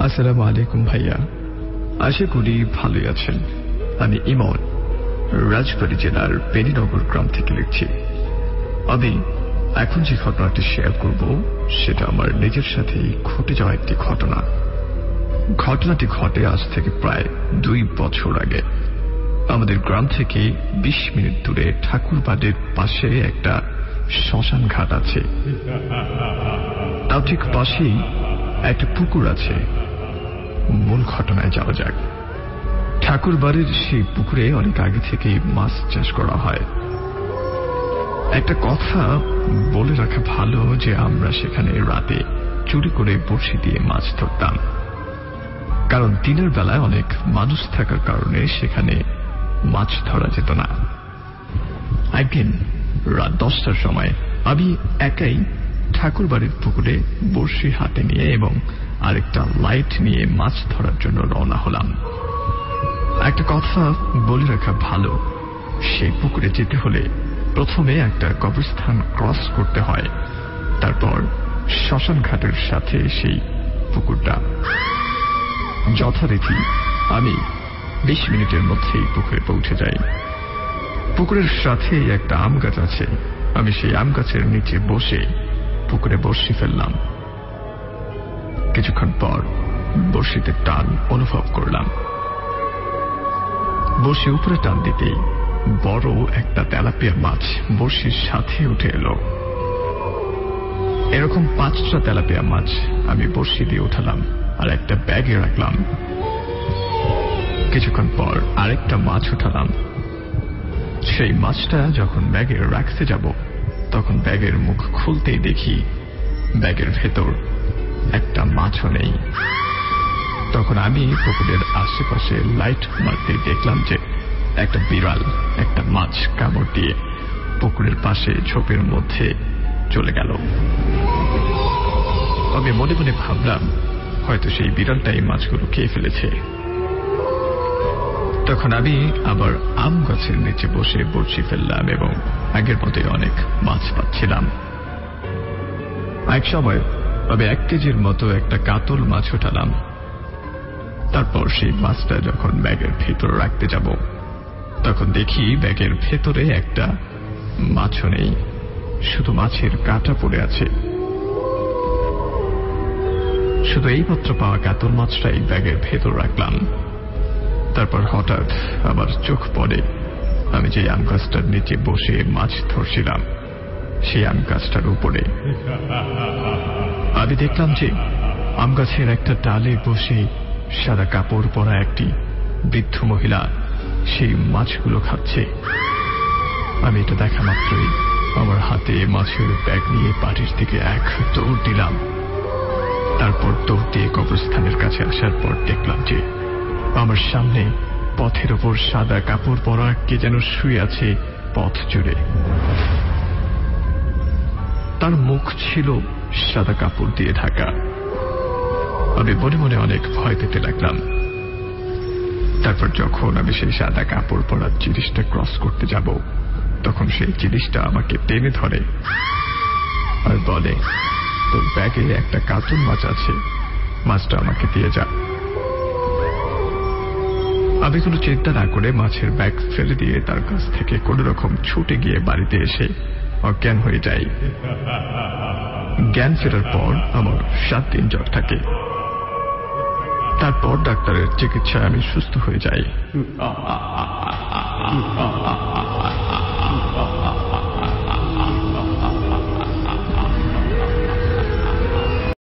আসসালামু আলাইকুম ভাইয়া, আশা করি ভালোই আছেন। আমি ইমন, রাজবাড়ী জেলার বেনীনগর গ্রাম থেকে লিখছি। আমি এখন যে ঘটনাটি শেয়ার করব সেটা আমার নিজের সাথেই ঘটে যাওয়া একটি ঘটনা। ঘটনাটি ঘটে আজ থেকে প্রায় 2 বছর আগে। আমাদের গ্রাম থেকে 20 মিনিট দূরে ঠাকুরবাড়ির পাশে একটা শ্মশান ঘাট আছে। তার ঠিক পাশেই একটা পুকুর আছে। মূল ঘটনায় যাওয়া যাক। ঠাকুরবাড়ির সেই পুকুরে অনেক আগে থেকেই মাছ চাষ করা হয়। একটা কথা বলে রাখা ভালো যে আমরা সেখানে রাতে চুরি করে বড়শি দিয়ে মাছ ধরতাম, কারণ দিনের বেলায় অনেক মানুষ থাকার কারণে সেখানে মাছ ধরা যেত না। একদিন রাত 10টার সময় আমি একাই ঠাকুরবাড়ির পুকুরে বড়শি হাতে নিয়ে এবং আরেকটা লাইট নিয়ে মাছ ধরার জন্য রওনা হলাম। একটা কথা বলে রাখা ভালো, সেই পুকুরে যেতে হলে প্রথমে একটা কবরস্থান ক্রস করতে হয়, তারপর শ্মশান ঘাটের সাথে সেই পুকুরটা। যথারীতি আমি 20 মিনিটের মধ্যেই পুকুরে পৌঁছে যাই। পুকুরের সাথে একটা আম গাছ আছে। আমি সেই আম গাছের নিচে বসে পুকুরে বড়শি ফেললাম। কিছুক্ষণ পর বড়শিতে টান অনুভব করলাম। বড়শি উপরে টান দিতেই বড় একটা তেলাপিয়া মাছ বড়শির সাথে উঠে এলো। এরকম 5টা তেলাপিয়া মাছ আমি বড়শি দিয়ে উঠালাম আর একটা ব্যাগে রাখলাম। কিছুক্ষণ পর আরেকটা মাছ উঠালাম। সেই মাছটা যখন ব্যাগে রাখতে যাব তখন ব্যাগের মুখ খুলতেই দেখি ব্যাগের ভেতর একটা মাছও নেই। তখন আমি পুকুরের আশেপাশে লাইট মারতে দেখলাম যে একটা বিড়াল একটা মাছ কামড় দিয়ে পুকুরের পাশে ঝোপের মধ্যে চলে গেল। আমি মনে মনে ভাবলাম হয়তো সেই বিড়ালটাই মাছগুলো খেয়ে ফেলেছে। তখন আমি আবার আম গাছের নিচে বসে বড়শি ফেললাম এবং আগের মতোই অনেক মাছ পাচ্ছিলাম। এক সময় আমি 1 কেজির মতো একটা কাতল মাছ উঠালাম। তারপর সেই মাছটা যখন ব্যাগের ভেতর রাখতে যাব তখন দেখি ব্যাগের ভেতরে একটা মাছও নেই, শুধু মাছের কাঁটা পড়ে আছে। শুধু এইমাত্র পাওয়া কাতল মাছটাই ব্যাগের ভেতর রাখলাম। তারপর হঠাৎ আমার চোখ পড়ে আমি যে আম গাছটার নিচে বসে মাছ ধরছিলাম সেই আম গাছটার উপরে। আমি দেখলাম যে আম গাছের একটা ডালে বসে সাদা কাপড় পরা একটি বৃদ্ধ মহিলা সেই মাছগুলো খাচ্ছে। আমি এটা দেখা মাত্রই আমার হাতে মাছের ব্যাগ নিয়ে বাড়ির দিকে এক দৌড় দিলাম। তারপর দৌড় দিয়ে কবরস্থানের কাছে আসার পর দেখলাম যে আমার সামনে পথের ওপর সাদা কাপড় পরা কে যেন শুয়ে আছে পথ জুড়ে। তার মুখ ছিল সাদা কাপড় দিয়ে ঢাকা। আমি মনে মনে অনেক ভয় পেতে লাগলাম। তারপর যখন আমি সেই সাদা কাপড় পরা জিনিসটা ক্রস করতে যাব তখন সেই জিনিসটা আমাকে টেনে ধরে আর বলে, তোর ব্যাগে একটা কাতল মাছ আছে, মাছটা আমাকে দিয়ে যা। আমি কোনো চিন্তা না করে মাছের ব্যাগ ফেলে দিয়ে তার কাছ থেকে কোন রকম ছুটে গিয়ে বাড়িতে এসে অজ্ঞান হয়ে যাই। জ্ঞান ফেরার পর আমার 7 দিন জ্বর থাকে। তারপর ডাক্তারের চিকিৎসায় আমি সুস্থ হয়ে যাই।